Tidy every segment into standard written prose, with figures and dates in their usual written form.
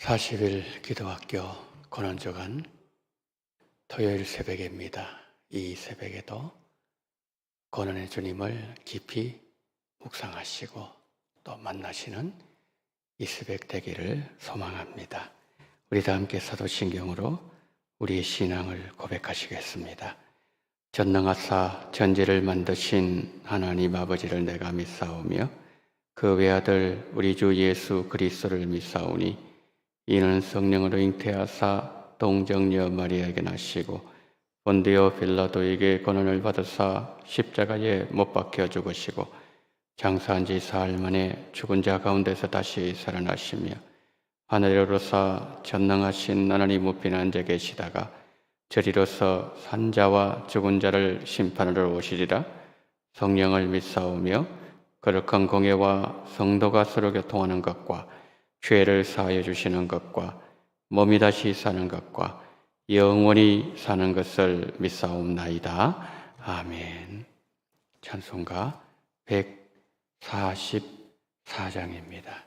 40일 기도학교 고난주간 토요일 새벽입니다. 이 새벽에도 고난의 주님을 깊이 묵상하시고 또 만나시는 이 새벽 되기를 소망합니다. 우리 다 함께 사도신경으로 우리의 신앙을 고백하시겠습니다. 전능하사 천지를 만드신 하나님 아버지를 내가 믿사오며 그 외아들 우리 주 예수 그리스도를 믿사오니 이는 성령으로 잉태하사 동정녀 마리아에게 나시고 본디오 빌라도에게 고난을 받으사 십자가에 못 박혀 죽으시고 장사한 지 사흘 만에 죽은 자 가운데서 다시 살아나시며 하늘에 오르사 전능하신 하나님 우편에 앉아 계시다가 저리로서 산자와 죽은 자를 심판하러 오시리라. 성령을 믿사오며 거룩한 공예와 성도가 서로 교통하는 것과 죄를 사하여 주시는 것과 몸이 다시 사는 것과 영원히 사는 것을 믿사옵나이다. 아멘. 찬송가 144장입니다.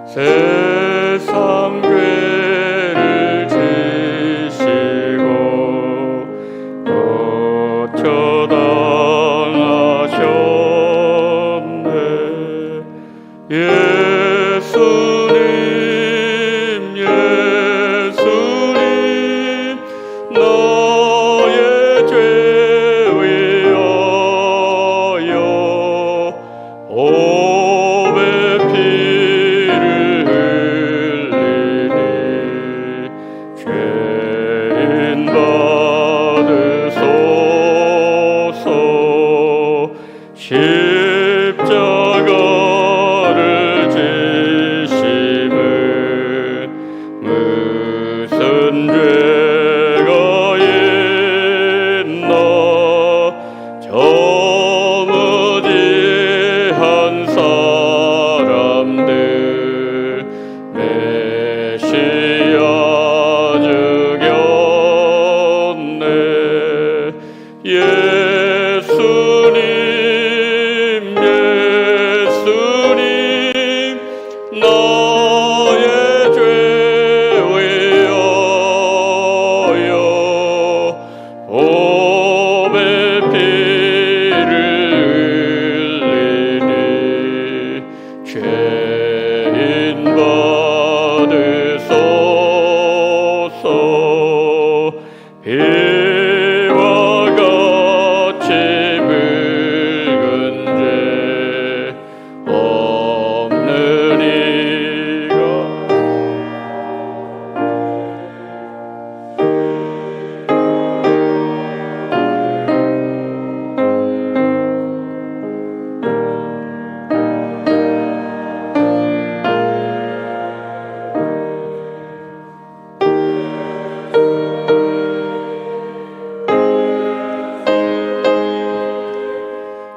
세상 죄를 지시고 거쳐당하셨네. 예수님 예수님 나의 죄 위하여 오배 피를 흘리니 죄인 받으소서. 십자가를 지심은 무슨 죄가 있나. 저무지한 사람들 메시아 죽였네. 예수님 예수님 나의 죄 위하여 보배 피를 흘리니 죄인 받으소서. 비와 같이 붉은 죄 없는 이가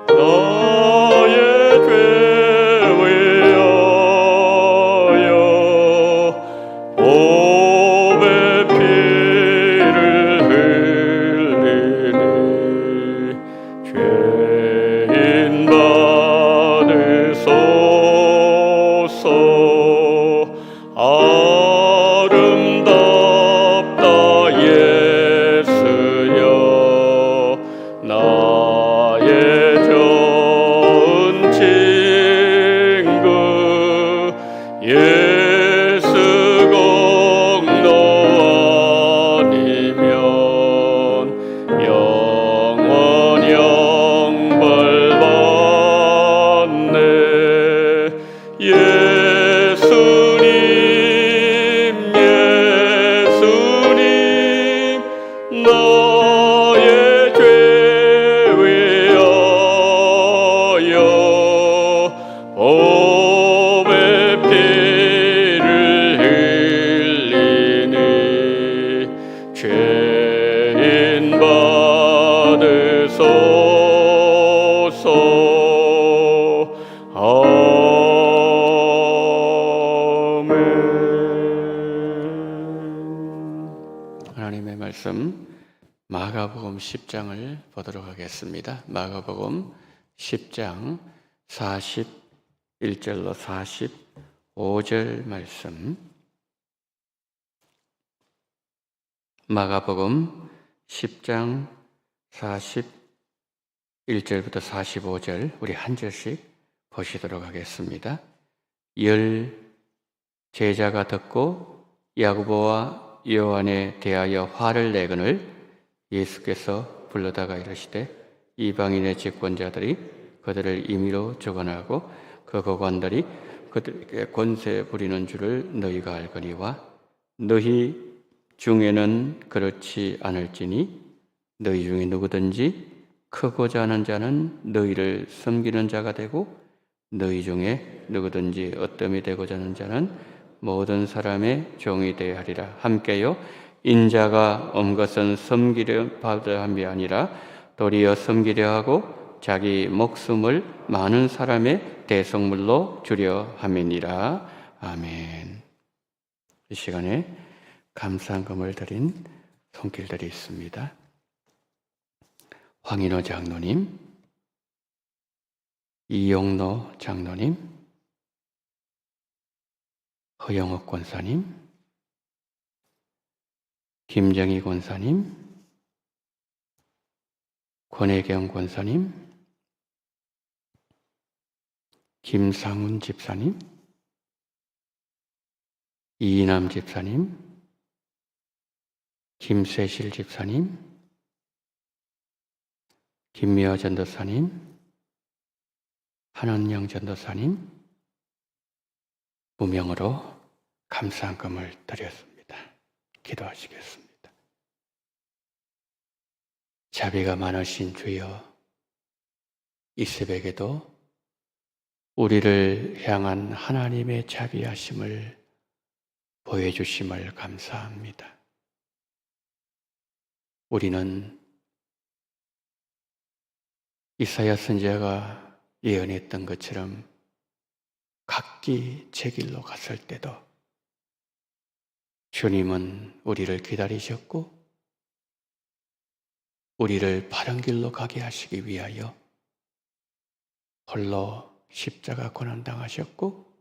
나의 죄 위하여 보배 피를 흘리니 죄인 받으소서. 아름답다 예수여 나의 좋은 친구. 예수 공로 아니면 영원 영벌 받네. 예수님 예수님 나의 죄 위하여 보배 피를 흘리니 죄 하나님의 말씀 마가복음 10장을 보도록 하겠습니다. 마가복음 10장 41절로 45절 말씀. 마가복음 10장 41절부터 45절 우리 한 절씩 보시도록 하겠습니다. 제자가 듣고 야고보와 요한에 대하여 화를 내거늘 예수께서 불러다가 이르시되 이방인의 집권자들이 그들을 임의로 주관하고 그 거관들이 그들에게 권세 부리는 줄을 너희가 알거니와 너희 중에는 그렇지 않을지니 너희 중에 누구든지 크고자 하는 자는 너희를 섬기는 자가 되고 너희 중에 누구든지 어뜸이 되고자 하는 자는 모든 사람의 종이 되어야 하리라. 함께요 인자가 온 것은 섬기려 받으려 함이 아니라 도리어 섬기려 하고 자기 목숨을 많은 사람의 대속물로 주려 함이니라. 아멘. 이 시간에 감사한금을 드린 손길들이 있습니다. 황인호 장로님, 이용로 장로님, 허영옥 권사님, 김정희 권사님, 권혜경 권사님, 김상훈 집사님, 이인암 집사님, 김세실 집사님, 김미화 전도사님, 한원영 전도사님, 무명으로 감사한금을 드렸습니다. 기도하시겠습니다. 자비가 많으신 주여, 이 새벽에도 우리를 향한 하나님의 자비하심을 보여주심을 감사합니다. 우리는 이사야 선지자가 예언했던 것처럼 각기 제 길로 갔을 때도 주님은 우리를 기다리셨고 우리를 바른 길로 가게 하시기 위하여 홀로 십자가 고난당하셨고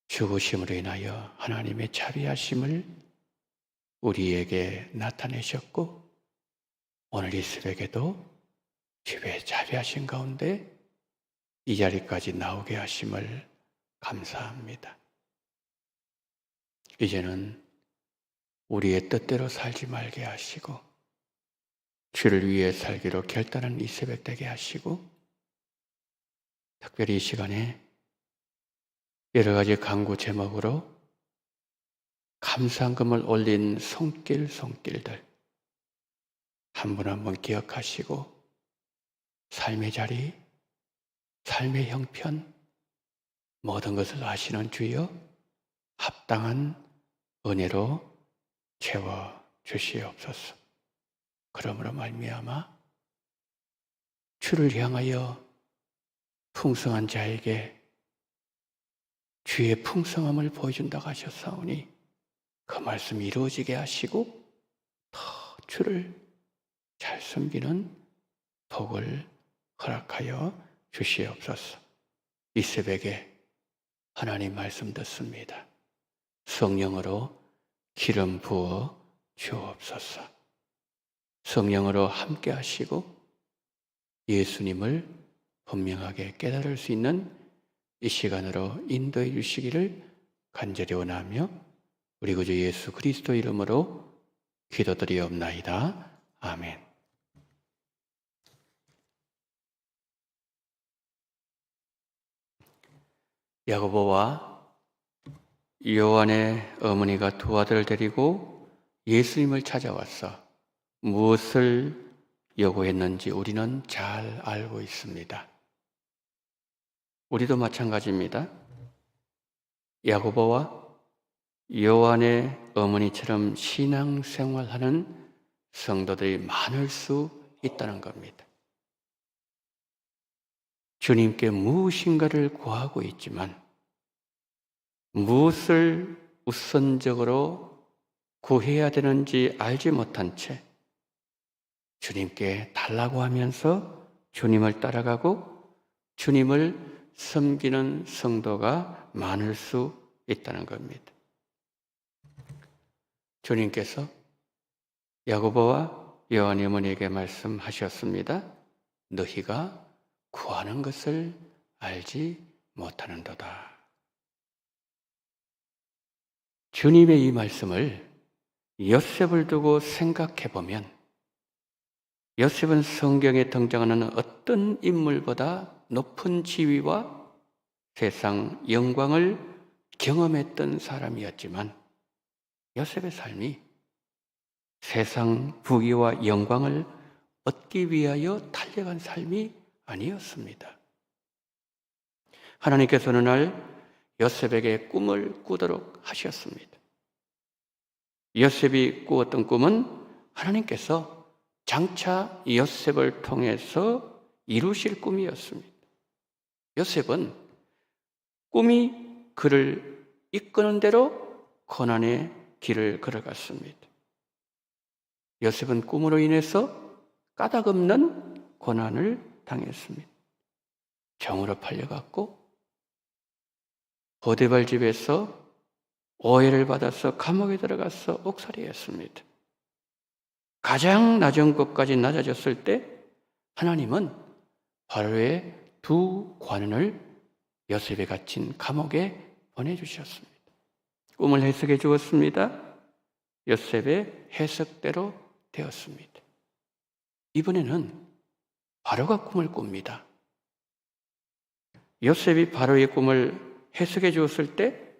죽으심으로 인하여 하나님의 자비하심을 우리에게 나타내셨고 오늘 이 새벽에도 주의 자비하신 가운데 이 자리까지 나오게 하심을 감사합니다. 이제는 우리의 뜻대로 살지 말게 하시고 주를 위해 살기로 결단한 이 새벽 되게 하시고 특별히 이 시간에 여러 가지 간구 제목으로 감사한금을 올린 손길들 한 분 한 분 기억하시고 삶의 자리, 삶의 형편 모든 것을 아시는 주여 합당한 은혜로 채워주시옵소서. 그러므로 말미암아 주를 향하여 풍성한 자에게 주의 풍성함을 보여준다고 하셨사오니 그 말씀이 이루어지게 하시고 더 주를 잘 섬기는 복을 허락하여 주시옵소서. 이 새벽에 하나님 말씀 듣습니다. 성령으로 기름 부어 주옵소서. 성령으로 함께 하시고 예수님을 분명하게 깨달을 수 있는 이 시간으로 인도해 주시기를 간절히 원하며 우리 구주 예수 그리스도 이름으로 기도드리옵나이다. 아멘. 야고보와 요한의 어머니가 두 아들을 데리고 예수님을 찾아와서 무엇을 요구했는지 우리는 잘 알고 있습니다. 우리도 마찬가지입니다. 야고보와 요한의 어머니처럼 신앙생활하는 성도들이 많을 수 있다는 겁니다. 주님께 무엇인가를 구하고 있지만 무엇을 우선적으로 구해야 되는지 알지 못한 채 주님께 달라고 하면서 주님을 따라가고 주님을 섬기는 성도가 많을 수 있다는 겁니다. 주님께서 야고보와 요한의 어머니에게 말씀하셨습니다. 너희가 구하는 것을 알지 못하는도다. 주님의 이 말씀을 요셉을 두고 생각해 보면 요셉은 성경에 등장하는 어떤 인물보다 높은 지위와 세상 영광을 경험했던 사람이었지만 요셉의 삶이 세상 부귀와 영광을 얻기 위하여 달려간 삶이 아니었습니다. 하나님께서 어느 날 요셉에게 꿈을 꾸도록 하셨습니다. 요셉이 꾸었던 꿈은 하나님께서 장차 요셉을 통해서 이루실 꿈이었습니다. 요셉은 꿈이 그를 이끄는 대로 고난의 길을 걸어갔습니다. 요셉은 꿈으로 인해서 까닭없는 고난을 당했습니다. 정으로 팔려갔고 보디발 집에서 오해를 받아서 감옥에 들어가서 옥살이했습니다. 가장 낮은 곳까지 낮아졌을 때 하나님은 바로의 두 관원을 요셉이 갇힌 감옥에 보내주셨습니다. 꿈을 해석해 주었습니다. 요셉의 해석대로 되었습니다. 이번에는 바로가 꿈을 꿉니다. 요셉이 바로의 꿈을 해석해 주었을 때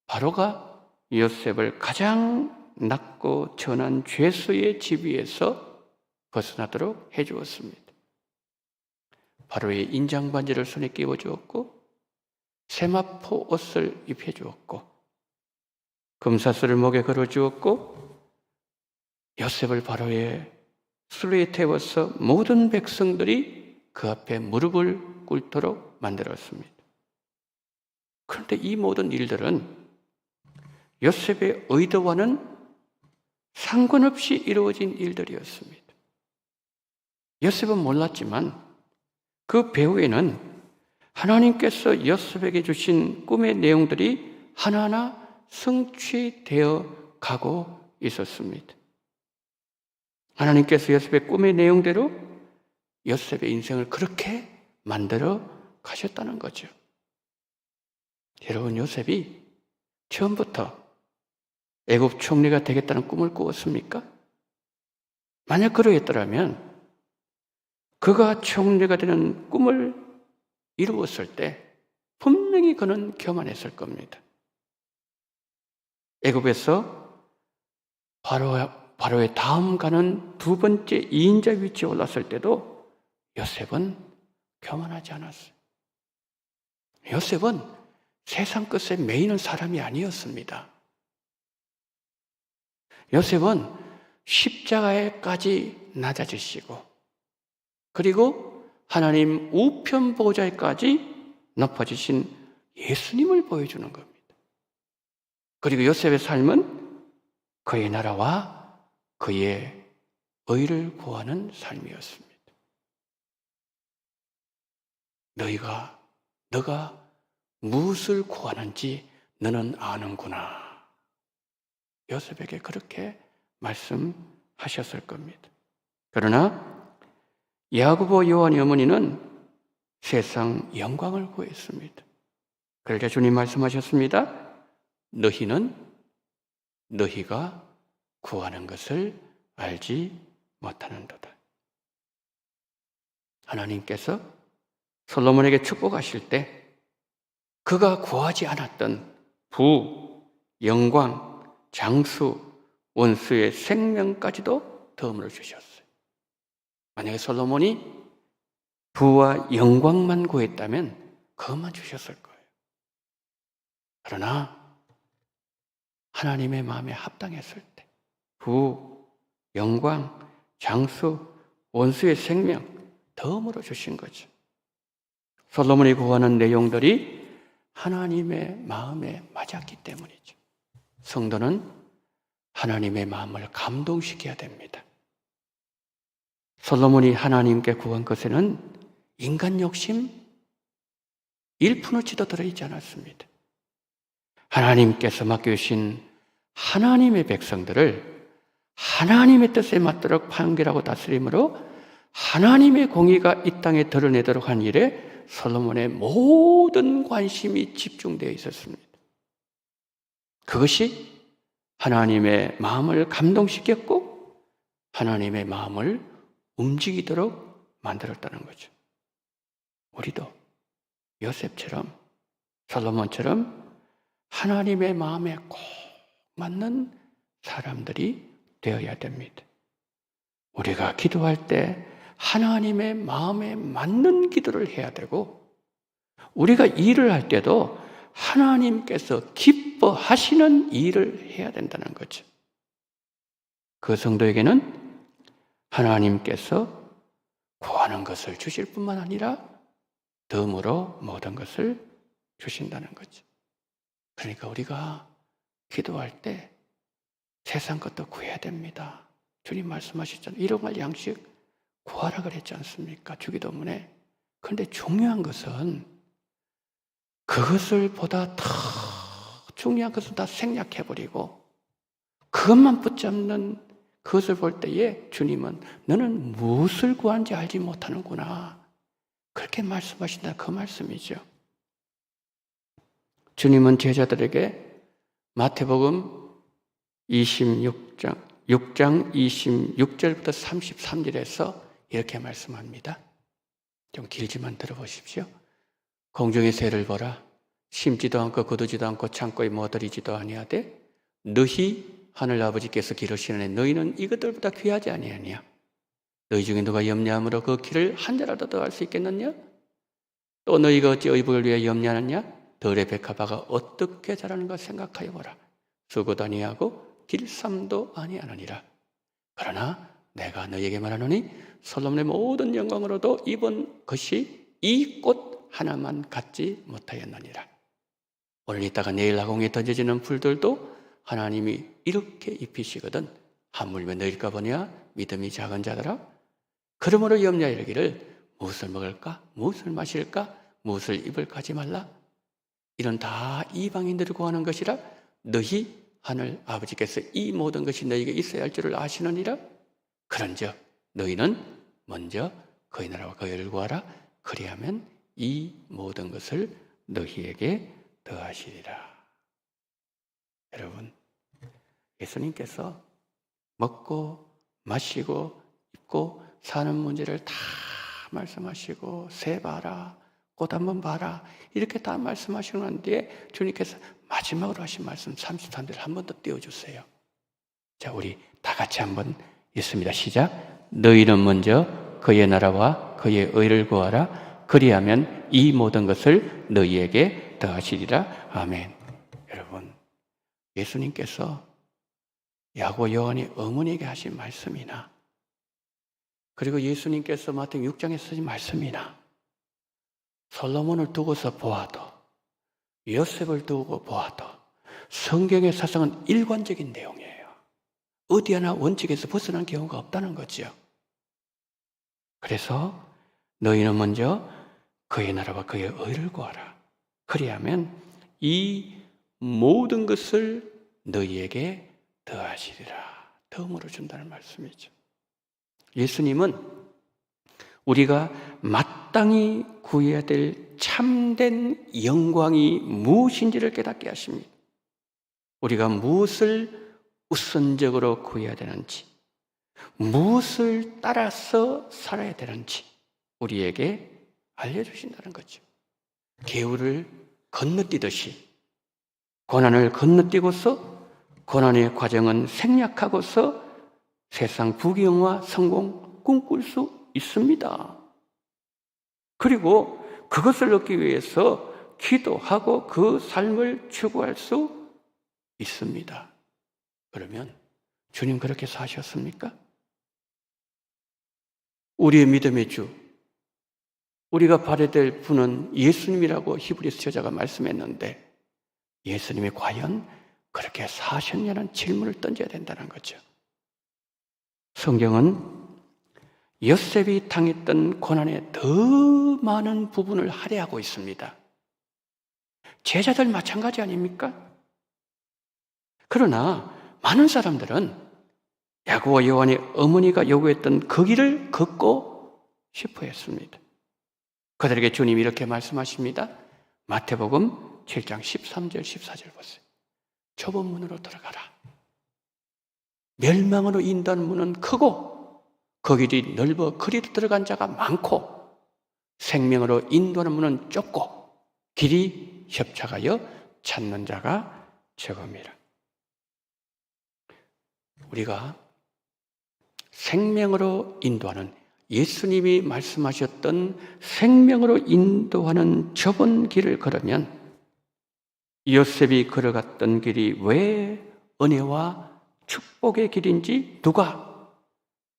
바로가 요셉을 가장 낮고 천한 죄수의 지위에서 벗어나도록 해주었습니다. 바로의 인장반지를 손에 끼워주었고 세마포 옷을 입혀주었고 금사슬을 목에 걸어주었고 요셉을 바로의 수레에 태워서 모든 백성들이 그 앞에 무릎을 꿇도록 만들었습니다. 그런데 이 모든 일들은 요셉의 의도와는 상관없이 이루어진 일들이었습니다. 요셉은 몰랐지만 그 배후에는 하나님께서 요셉에게 주신 꿈의 내용들이 하나하나 성취되어 가고 있었습니다. 하나님께서 요셉의 꿈의 내용대로 요셉의 인생을 그렇게 만들어 가셨다는 거죠. 여러분, 요셉이 처음부터 애굽 총리가 되겠다는 꿈을 꾸었습니까? 만약 그러했더라면 그가 총리가 되는 꿈을 이루었을 때 분명히 그는 교만했을 겁니다. 애굽에서 바로의 다음 가는 두 번째 2인자 위치에 올랐을 때도 요셉은 교만하지 않았어요. 요셉은 세상 것에 매이는 사람이 아니었습니다. 요셉은 십자가에까지 낮아지시고 그리고 하나님 우편 보좌에까지 높아지신 예수님을 보여주는 겁니다. 그리고 요셉의 삶은 그의 나라와 그의 의를 구하는 삶이었습니다. 너가 무엇을 구하는지 너는 아는구나. 요셉에게 그렇게 말씀하셨을 겁니다. 그러나 야고보 요한의 어머니는 세상 영광을 구했습니다. 그러자 주님 말씀하셨습니다. 너희가 구하는 것을 알지 못하는도다. 하나님께서 솔로몬에게 축복하실 때 그가 구하지 않았던 부, 영광, 장수, 원수의 생명까지도 덤으로 주셨어요. 만약에 솔로몬이 부와 영광만 구했다면 그것만 주셨을 거예요. 그러나 하나님의 마음에 합당했을 때 부, 영광, 장수, 원수의 생명 덤으로 주신 거죠. 솔로몬이 구하는 내용들이 하나님의 마음에 맞았기 때문이죠. 성도는 하나님의 마음을 감동시켜야 됩니다. 솔로몬이 하나님께 구한 것에는 인간 욕심 1%치도 들어있지 않았습니다. 하나님께서 맡겨주신 하나님의 백성들을 하나님의 뜻에 맞도록 판결하고 다스림으로 하나님의 공의가 이 땅에 드러내도록 한 일에 솔로몬의 모든 관심이 집중되어 있었습니다. 그것이 하나님의 마음을 감동시켰고 하나님의 마음을 움직이도록 만들었다는 거죠. 우리도 요셉처럼 솔로몬처럼 하나님의 마음에 꼭 맞는 사람들이 되어야 됩니다. 우리가 기도할 때 하나님의 마음에 맞는 기도를 해야 되고 우리가 일을 할 때도 하나님께서 기뻐하시는 일을 해야 된다는 거죠. 그 성도에게는 하나님께서 구하는 것을 주실 뿐만 아니라 덤으로 모든 것을 주신다는 거죠. 그러니까 우리가 기도할 때 세상 것도 구해야 됩니다. 주님 말씀하셨잖아요. 일용할 양식 구하라 그랬지 않습니까? 주기도문에. 그런데 중요한 것은 그것을 보다 더 중요한 것은 다 생략해버리고 그것만 붙잡는 그것을 볼 때에 주님은 너는 무엇을 구하는지 알지 못하는구나. 그렇게 말씀하신다 그 말씀이죠. 주님은 제자들에게 마태복음 6장 26절부터 33절에서 이렇게 말씀합니다. 좀 길지만 들어보십시오. 공중의 새를 보라. 심지도 않고 거두지도 않고 창고에 모아들이지도 아니하되 너희 하늘 아버지께서 기르시는 애 너희는 이것들보다 귀하지 아니하냐? 너희 중에 누가 염려함으로 그 길을 한 자라도 더 할 수 있겠느냐? 또 너희가 어찌 의복을 위해 염려하느냐? 들의 백합화가 어떻게 자라는가 생각하여 보라. 수고도 아니하고 길쌈도 아니하느니라. 그러나 내가 너희에게 말하노니 솔로몬의 모든 영광으로도 입은 것이 이 꽃 하나만 갖지 못하였느니라. 오늘 있다가 내일 하공에 던져지는 풀들도 하나님이 이렇게 입히시거든 하물며 너희일까 보냐 믿음이 작은 자들아. 그러므로 염려하여 이르기를 무엇을 먹을까 무엇을 마실까 무엇을 입을까 하지 말라. 이런 다 이방인들을 구하는 것이라 너희 하늘 아버지께서 이 모든 것이 너희에게 있어야 할 줄을 아시느니라. 그런즉 너희는 먼저 그의 나라와 그의 의를 구하라. 그리하면 이 모든 것을 너희에게 더하시리라. 여러분, 예수님께서 먹고 마시고 입고 사는 문제를 다 말씀하시고 새 봐라, 꽃 한번 봐라 이렇게 다 말씀하시고 난 뒤에 주님께서 마지막으로 하신 말씀 33절 한 번 더 띄워주세요. 자, 우리 다 같이 한번 읽습니다. 시작. 너희는 먼저 그의 나라와 그의 의를 구하라. 그리하면 이 모든 것을 너희에게 더하시리라. 아멘. 여러분, 예수님께서 야고 요한이 어머니에게 하신 말씀이나 그리고 예수님께서 마태복음 6장에 쓰신 말씀이나 솔로몬을 두고서 보아도 요셉을 두고 보아도 성경의 사상은 일관적인 내용이에요. 어디 하나 원칙에서 벗어난 경우가 없다는 거죠. 그래서 너희는 먼저 그의 나라와 그의 의를 구하라. 그리하면 이 모든 것을 너희에게 더하시리라. 덤으로 준다는 말씀이죠. 예수님은 우리가 마땅히 구해야 될 참된 영광이 무엇인지를 깨닫게 하십니다. 우리가 무엇을 우선적으로 구해야 되는지, 무엇을 따라서 살아야 되는지 우리에게 알려주신다는 거죠. 개울을 건너뛰듯이 고난을 건너뛰고서 고난의 과정은 생략하고서 세상 부귀영화 성공 꿈꿀 수 있습니다. 그리고 그것을 얻기 위해서 기도하고 그 삶을 추구할 수 있습니다. 그러면 주님 그렇게 사셨습니까? 우리의 믿음의 주, 우리가 바라야 될 분은 예수님이라고 히브리서 저자가 말씀했는데 예수님이 과연 그렇게 사셨냐는 질문을 던져야 된다는 거죠. 성경은 요셉이 당했던 고난의 더 많은 부분을 할애하고 있습니다. 제자들 마찬가지 아닙니까? 그러나 많은 사람들은 야고보 요한의 어머니가 요구했던 그 길을 걷고 싶어 했습니다. 그들에게 주님이 이렇게 말씀하십니다. 마태복음 7장 13절 14절 보세요. 좁은 문으로 들어가라. 멸망으로 인도하는 문은 크고 그 길이 넓어 그리로 들어간 자가 많고 생명으로 인도하는 문은 좁고 길이 협착하여 찾는 자가 적음이라. 우리가 생명으로 인도하는 예수님이 말씀하셨던 생명으로 인도하는 좁은 길을 걸으면 요셉이 걸어갔던 길이 왜 은혜와 축복의 길인지 누가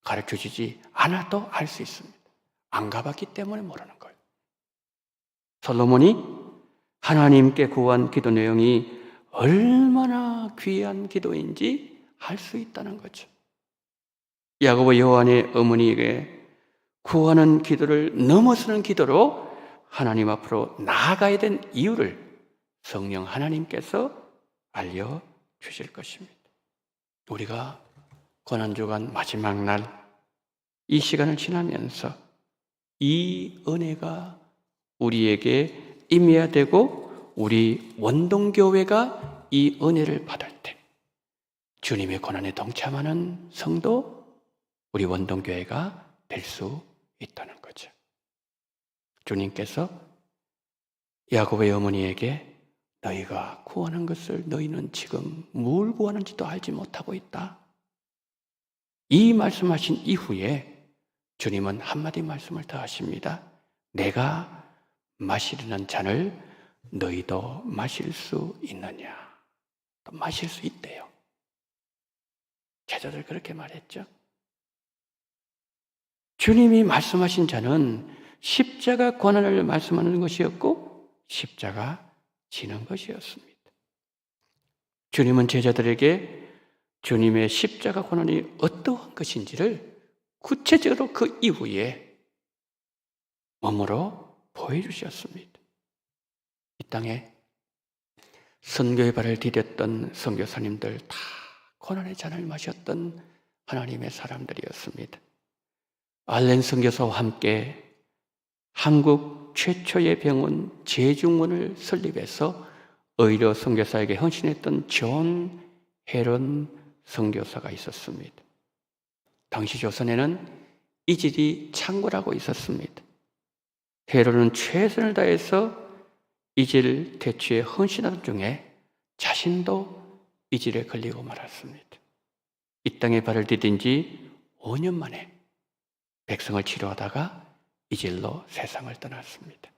가르쳐주지 않아도 알 수 있습니다. 안 가봤기 때문에 모르는 거예요. 솔로몬이 하나님께 구한 기도 내용이 얼마나 귀한 기도인지 알 수 있다는 거죠. 야고보 요한의 어머니에게 구하는 기도를 넘어서는 기도로 하나님 앞으로 나아가야 된 이유를 성령 하나님께서 알려주실 것입니다. 우리가 고난주간 마지막 날 이 시간을 지나면서 이 은혜가 우리에게 임해야 되고 우리 원동교회가 이 은혜를 받을 때 주님의 고난에 동참하는 성도 우리 원동교회가 될 수 있다는 거죠. 주님께서 야고보의 어머니에게 너희가 구하는 것을 너희는 지금 뭘 구하는지도 알지 못하고 있다. 이 말씀하신 이후에 주님은 한마디 말씀을 더 하십니다. 내가 마시려는 잔을 너희도 마실 수 있느냐? 또 마실 수 있대요. 제자들 그렇게 말했죠. 주님이 말씀하신 잔은 십자가 고난을 말씀하는 것이었고 십자가 지는 것이었습니다. 주님은 제자들에게 주님의 십자가 고난이 어떠한 것인지를 구체적으로 그 이후에 몸으로 보여주셨습니다. 이 땅에 선교의 발을 디뎠던 선교사님들 다 고난의 잔을 마셨던 하나님의 사람들이었습니다. 알렌 선교사와 함께 한국 최초의 병원 제중원을 설립해서 의료 선교사에게 헌신했던 존 헤런 선교사가 있었습니다. 당시 조선에는 이질이 창궐하고 있었습니다. 헤론은 최선을 다해서 이질 퇴치에 헌신하던 중에 자신도 이질에 걸리고 말았습니다. 이 땅에 발을 디딘 지 5년 만에 백성을 치료하다가 이질로 세상을 떠났습니다.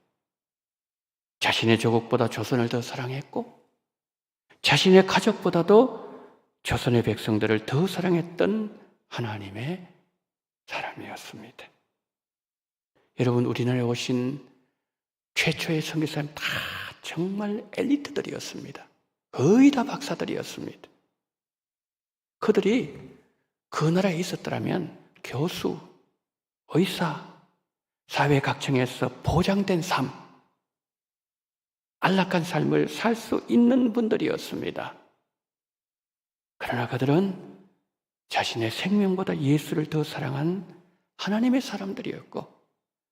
자신의 조국보다 조선을 더 사랑했고 자신의 가족보다도 조선의 백성들을 더 사랑했던 하나님의 사람이었습니다. 여러분, 우리나라에 오신 최초의 선교사님 다 정말 엘리트들이었습니다. 거의 다 박사들이었습니다. 그들이 그 나라에 있었더라면 교수, 의사, 사회 각층에서 보장된 삶, 안락한 삶을 살 수 있는 분들이었습니다. 그러나 그들은 자신의 생명보다 예수를 더 사랑한 하나님의 사람들이었고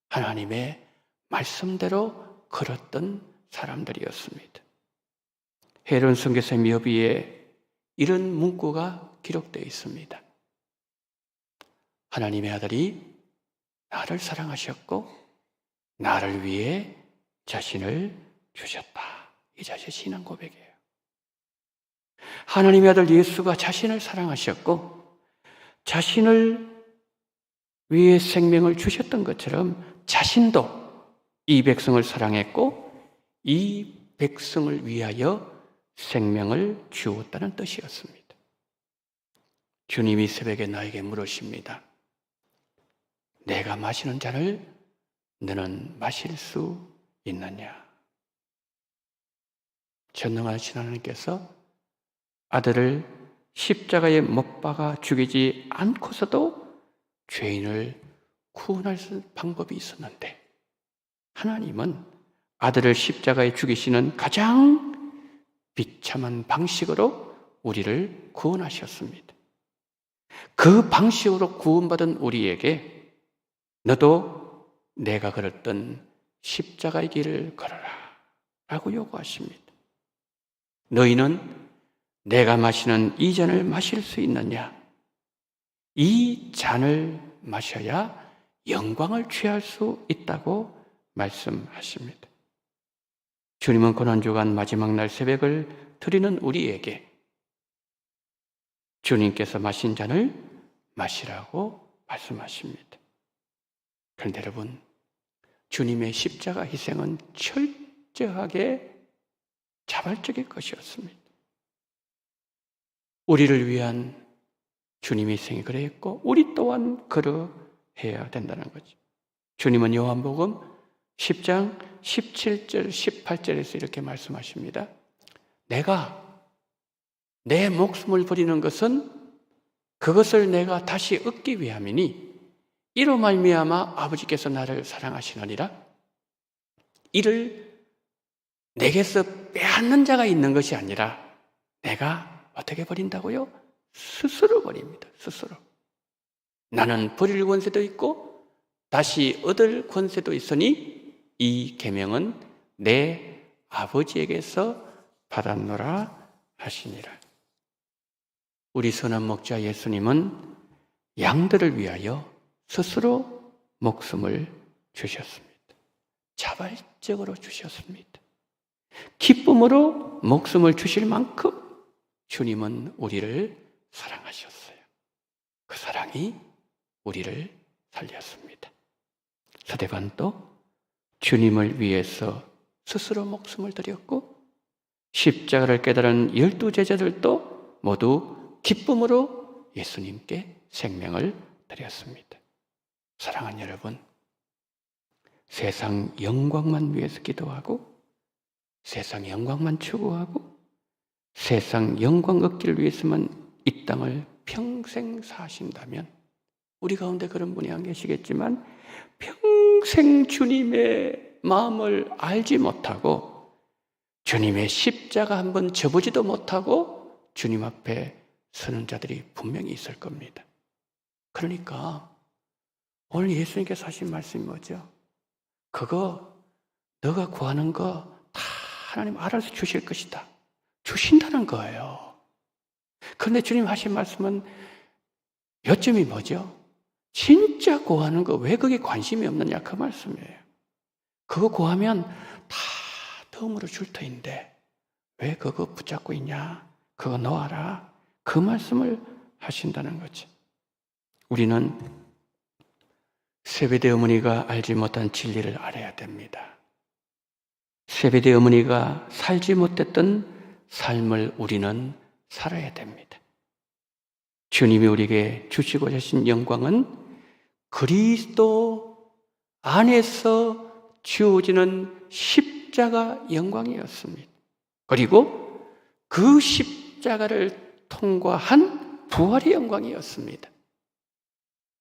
하나님의 말씀대로 걸었던 사람들이었습니다. 헤론 선교사의 묘비에 이런 문구가 기록되어 있습니다. 하나님의 아들이 나를 사랑하셨고 나를 위해 자신을 주셨다. 이 자신의 신앙 고백이에요. 하나님의 아들 예수가 자신을 사랑하셨고 자신을 위해 생명을 주셨던 것처럼 자신도 이 백성을 사랑했고 이 백성을 위하여 생명을 주었다는 뜻이었습니다. 주님이 새벽에 나에게 물으십니다. 내가 마시는 잔을 너는 마실 수 있느냐? 전능하신 하나님께서 아들을 십자가에 못 박아 죽이지 않고서도 죄인을 구원할 방법이 있었는데, 하나님은 아들을 십자가에 죽이시는 가장 비참한 방식으로 우리를 구원하셨습니다. 그 방식으로 구원받은 우리에게 너도 내가 걸었던 십자가의 길을 걸어라 라고 요구하십니다. 너희는 내가 마시는 이 잔을 마실 수 있느냐? 이 잔을 마셔야 영광을 취할 수 있다고 말씀하십니다. 주님은 고난주간 마지막 날 새벽을 드리는 우리에게 주님께서 마신 잔을 마시라고 말씀하십니다. 그런데 여러분, 주님의 십자가 희생은 철저하게 자발적인 것이었습니다. 우리를 위한 주님의 희생이 그랬고 우리 또한 그러해야 된다는 거죠. 주님은 요한복음 10장 17절 18절에서 이렇게 말씀하십니다. 내가 내 목숨을 버리는 것은 그것을 내가 다시 얻기 위함이니 이로 말미암아 아버지께서 나를 사랑하시느니라. 이를 내게서 빼앗는 자가 있는 것이 아니라 내가 어떻게 버린다고요? 스스로 버립니다. 스스로. 나는 버릴 권세도 있고 다시 얻을 권세도 있으니 이 계명은 내 아버지에게서 받았노라 하시니라. 우리 선한 목자 예수님은 양들을 위하여 스스로 목숨을 주셨습니다. 자발적으로 주셨습니다. 기쁨으로 목숨을 주실 만큼 주님은 우리를 사랑하셨어요. 그 사랑이 우리를 살렸습니다. 스데반도 주님을 위해서 스스로 목숨을 드렸고 십자가를 깨달은 12 제자들도 모두 기쁨으로 예수님께 생명을 드렸습니다. 사랑하는 여러분, 세상 영광만 위해서 기도하고 세상 영광만 추구하고 세상 영광 얻기를 위해서만 이 땅을 평생 사신다면 우리 가운데 그런 분이 안 계시겠지만 평생 주님의 마음을 알지 못하고 주님의 십자가 한번 져보지도 못하고 주님 앞에 서는 자들이 분명히 있을 겁니다. 그러니까 오늘 예수님께서 하신 말씀이 뭐죠? 그거 너가 구하는 거 다 하나님 알아서 주실 것이다. 주신다는 거예요. 그런데 주님 하신 말씀은 요점이 뭐죠? 진짜 구하는 거 왜 그게 관심이 없느냐 그 말씀이에요. 그거 구하면 다 덤으로 줄 터인데 왜 그거 붙잡고 있냐? 그거 놓아라. 그 말씀을 하신다는 거지. 우리는 세베대 어머니가 알지 못한 진리를 알아야 됩니다. 세베대 어머니가 살지 못했던 삶을 우리는 살아야 됩니다. 주님이 우리에게 주시고자 하신 영광은 그리스도 안에서 주어지는 십자가 영광이었습니다. 그리고 그 십자가를 통과한 부활의 영광이었습니다.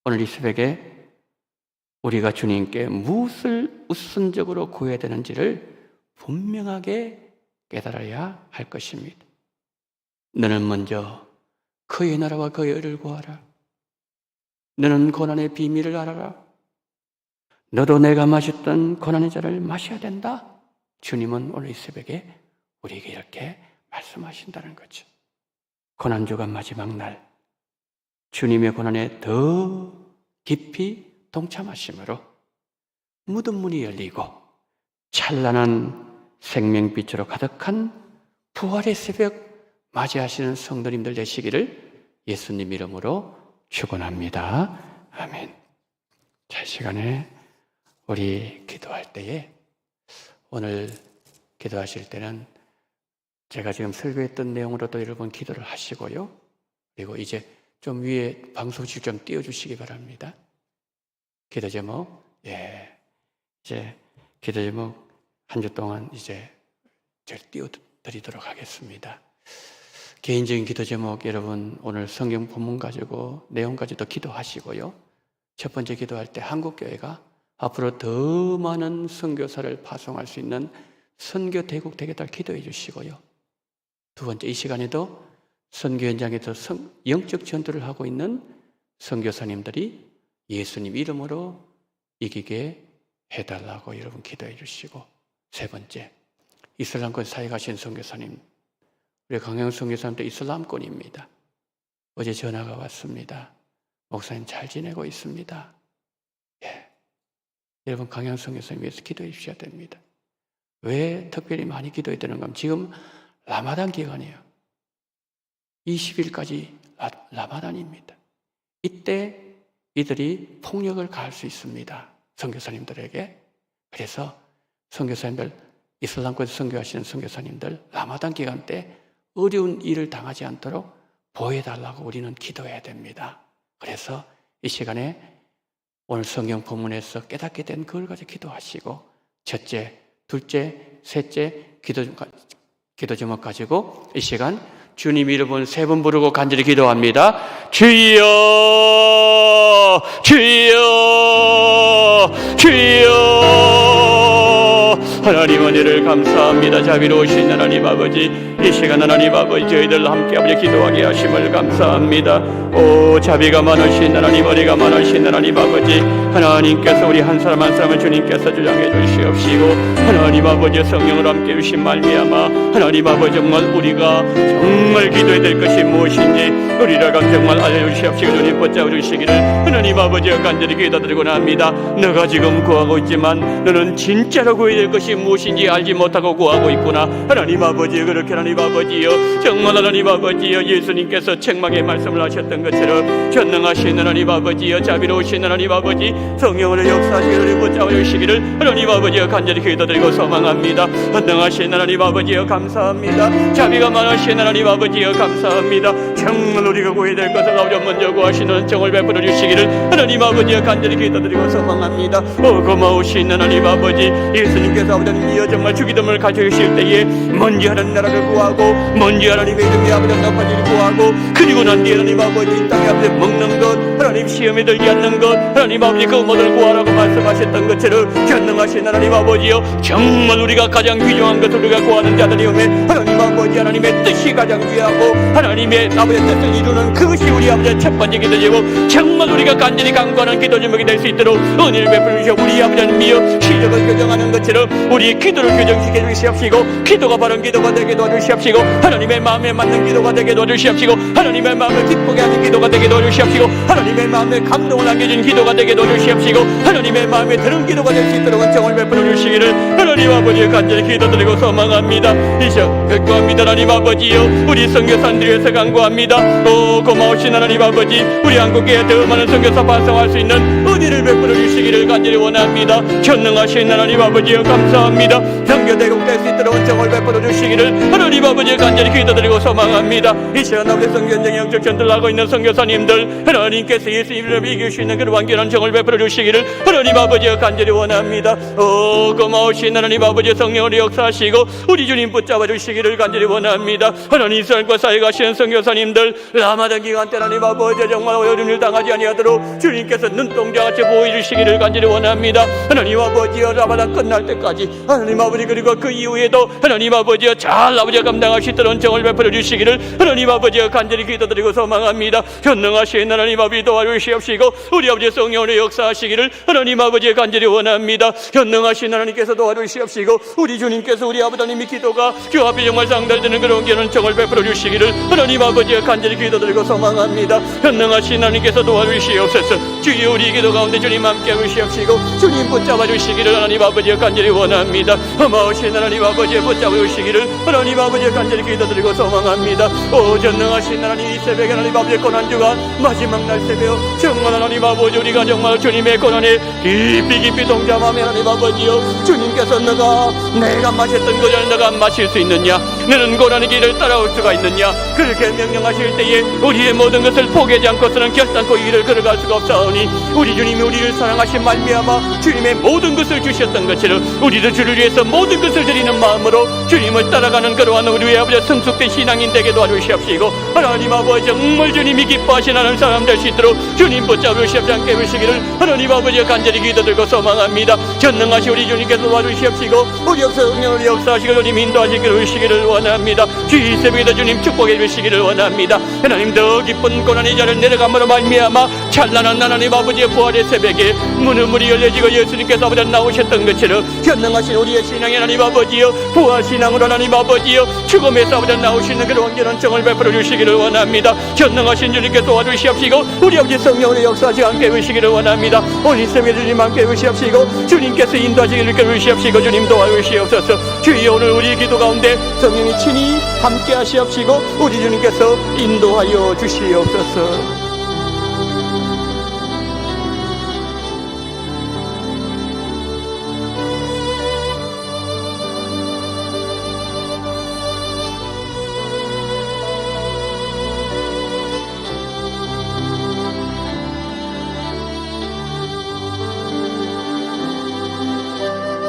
오늘 이 새벽에 우리가 주님께 무엇을 우선적으로 구해야 되는지를 분명하게 깨달아야 할 것입니다. 너는 먼저 그의 나라와 그의 의를 구하라. 너는 고난의 비밀을 알아라. 너도 내가 마셨던 고난의 잔을 마셔야 된다. 주님은 오늘 이 새벽에 우리에게 이렇게 말씀하신다는 거죠. 고난주간 마지막 날 주님의 고난에 더 깊이 동참하심으로 무덤 문이 열리고 찬란한 생명빛으로 가득한 부활의 새벽 맞이하시는 성도님들 되시기를 예수님 이름으로 축원합니다. 아멘. 자, 시간에 우리 기도할 때에 오늘 기도하실 때는 제가 지금 설교했던 내용으로도 여러분 기도를 하시고요. 그리고 이제 좀 위에 방송실 좀 띄워주시기 바랍니다. 기도 제목, 이제 기도 제목 한 주 동안 이제 제가 띄워드리도록 하겠습니다. 개인적인 기도 제목 여러분 오늘 성경 본문 가지고 내용 가지고 기도하시고요. 첫 번째 기도할 때 한국교회가 앞으로 더 많은 선교사를 파송할 수 있는 선교 대국 되겠다 기도해 주시고요. 두 번째 이 시간에도 선교 현장에서 영적 전투를 하고 있는 선교사님들이 예수님 이름으로 이기게 해달라고 여러분 기도해 주시고, 세 번째 이슬람권 사역하신 선교사님, 우리 강영 선교사님도 이슬람권입니다. 어제 전화가 왔습니다. 목사님 잘 지내고 있습니다. 예. 여러분 강영 선교사님 위해서 기도해 주셔야 됩니다. 왜 특별히 많이 기도해야 되는가 하면 지금 라마단 기간이에요. 20일까지 라마단입니다. 이때 이들이 폭력을 가할 수 있습니다. 선교사님들에게. 그래서 선교사님들, 이슬람권 선교하시는 선교사님들 라마단 기간 때 어려운 일을 당하지 않도록 보호해달라고 우리는 기도해야 됩니다. 그래서 이 시간에 오늘 성경 본문에서 깨닫게 된 그걸 가지고 기도하시고, 첫째, 둘째, 셋째 기도 제목 가지고 이 시간 주님 이름은 세 번 부르고 간절히 기도합니다. 주여, 주여, 주여. 하나님 은혜를 감사합니다. 자비로우신 하나님 아버지, 이 시간 하나님 아버지 저희들 함께 아버지 기도하게 하심을 감사합니다. 오 자비가 많으신 하나님, 은혜가 많으신 하나님 아버지, 하나님께서 우리 한 사람 한 사람을 주님께서 주장해 주시옵시고, 하나님 아버지 성령을 함께 주신 말미암아 하나님 아버지 정말 우리가 정말 기도해야 될 것이 무엇인지 우리라가 정말 알려주시옵시고 주님 붙잡아 주시기를 하나님 아버지가 간절히 기도드리고 합니다. 너가 지금 구하고 있지만 너는 진짜로 구해야 될 것이 무엇인지 알지 못하고 구하고 있구나. 하나님 아버지 그렇게 하나님 아버지여 정말 하나님 아버지여 예수님께서 책망의 말씀을 하셨던 것처럼 전능하신 하나님 아버지여 자비로우신 하나님 아버지 성령으로 역사하시기를 붙잡아 주시기를 하나님 아버지여 간절히 기도드리고 소망합니다. 전능하신 하나님 아버지여 감사합니다. 자비가 많으신 하나님 아버지여 감사합니다. 정말 우리가 구해야 될 것을 아버지 먼저 구하시는 정을 베풀어 주시기를 하나님 아버지여 간절히 기도드리고 소망합니다. 고마우신 하나님 아버지 예수님께서 아버지여 정말 주기도문을 가져주실 때에 먼저 하나님 나라를 구하고 먼저 하나님의 이름이 아버지 높아지를 구하고 그리고 난 뒤에 하나님 아버지 이 땅에 아버지 먹는 것 하나님 시험에 들지 않는 것 하나님 아버지 그 모든 구하라고 말씀하셨던 것처럼 전능하신 하나님 아버지여 정말 우리가 가장 귀중한 것을 우리가 구하는 자들이오매 하나님 아버지 하나님의 뜻이 가장 귀하고 하나님의 아버지의 뜻을 이루는 그것이 우리 아버지의 첫 번째 기도제고 정말 우리가 간절히 간구하는 기도 제목이 될 수 있도록 은혜를 베풀어 주시고 우리 아버지 하나님이여 시력을 교정하는 것처럼 우리의 기도를 교정시켜 주시옵시고 기도가 바른 기도가 되게 도와주시옵시고 하나님의 마음에 맞는 기도가 되게 도와주시옵시고 하나님의 마음을 기쁘게 하는 기도가 되게 도와주시옵시고 하나님의 마음에 감동을 안겨준 기도가 되게 도와주시옵시고 하나님의 마음에 들은 기도가 될 수 있도록 정을 베풀어 주시기를 하나님 아버지의 간절히 기도드리고 소망합니다. 이셔 간구합니다. 하나님 아버지여 우리 선교사님들 위해서 간구합니다. 오 고마우신 하나님 아버지 우리 한국에 더 많은 선교사 발송할 수 있는 은혜를 베풀어 주시기를 간절히 원합니다. 전능하신 하나님 아버지여 감사합니다. 선교대국 될 수 있도록 정을 베풀어 주시기를 하나님 아버지의 간절히 기도드리고 소망합니다. 이 시간 아버지 선교 현장에 영적 전투를 하고 있는 선교사님들 하나님께서 예수님을 이길 수 있는 그런 완전한 정을 베풀어 주시기를 하나님 아버지여 간절히 원합니다. 오 고마우신 하나님 아버지 성령으로 역사하시고 우리 주님 붙잡아 주시기를 간절히 원합니다. 하나님 이스라엘과 사역하시는 선교사님들 라마단 기간 때 하나님 아버지 정말 어려움을 당하지 아니하도록 주님께서 눈동자같이 보호해 주시기를 간절히 원합니다. 하나님 아버지여 라마단 끝날 때까지 하나님 아버지 그리고 그 이후에도 하나님 아버지여 잘 아버지가 감당할 수 있도록 정을 베풀어 주시기를 하나님 아버지여 간절히 기도드리고 소망합니다. 현능하신 하나님 아버지 도와주시옵시고 우리 아버지 성령으로 역사하시기를 하나님 아버지의 간절히 원합니다. 현능하신 하나님께서 도와주시옵시고 우리 주님께서 우리 아버지님이 기도가 주 앞에 정말 상달되는 그런 기는 정을 베풀어 주시기를 하나님 아버지의 간절히 기도드리고 소망합니다. 현능하신 하나님께서 도와주시옵소서. 주여 우리 기도 가운데 주님 함께 하시옵시고 주님 붙잡아 주시기를 하나님 아버지의 간절히 원합니다. 고마우신 하나님 아버지의 붙잡아 주시기를 하나님 아버지의 간절히 기도드리고 소망합니다. 오 전능하신 하나님 이 새벽에 하나님 아버지의 고난주간 마지막 날 새벽 정말 하나님 아버지 우리가 정말 주님의 고난에 깊이 동참하며 하나님 아버지여 주님께서 내가 마셨던 것을 너가 안 마실 수 있느냐 너는 고난의 길을 따라올 수가 있느냐? 그렇게 명령하실 때에 우리의 모든 것을 포기하지 않고서는 결단코 이 길을 걸어갈 수가 없사오니 우리 주님이 우리를 사랑하신 말미암아 주님의 모든 것을 주셨던 것처럼 우리도 주를 위해서 모든 것을 드리는 마음으로 주님을 따라가는 그러한 우리의 아버지 성숙된 신앙인 되게 도와주시옵시고 하나님 아버지 정말 주님이 기뻐하시는 하는 사람 될 수 있도록 주님 붙잡으시옵지 않게 하시기를 하나님 아버지 간절히 기도드리고 소망합니다. 전능하신 우리 주님께서 도와주시옵시고 우리 성령을 역사하시고 주님 인도하시기를 주시기를 원합니다. 주의 새벽에도 주님 축복해 주시기를 원합니다. 하나님 더 기쁜 고난의 자를 내려감으로 말미암아 찬란한 하나님 아버지의 부활의 새벽에 문은 문이 열려지고 예수님께서 아버지 나오셨던 것처럼 전능하신 우리의 신앙의 하나님 아버지여 부활 신앙으로 하나님 아버지여 죽음에서 아버지 나오시는 그런 완전한 정을 베풀어 주시기를 원합니다. 전능하신 주님께서 도와주시옵시고 우리 아버지 성령으로 역사하시고 함께 하시기를 원합니다. 오늘 새벽에 주님 함께 하시옵시고 주님께서 인도하시기를 주시옵시고 주님 도와주시옵소서. 주여 오늘 우리 기도 가운데 성령이 친히 함께 하시옵시고 우리 주님께서 인도하여 주시옵소서.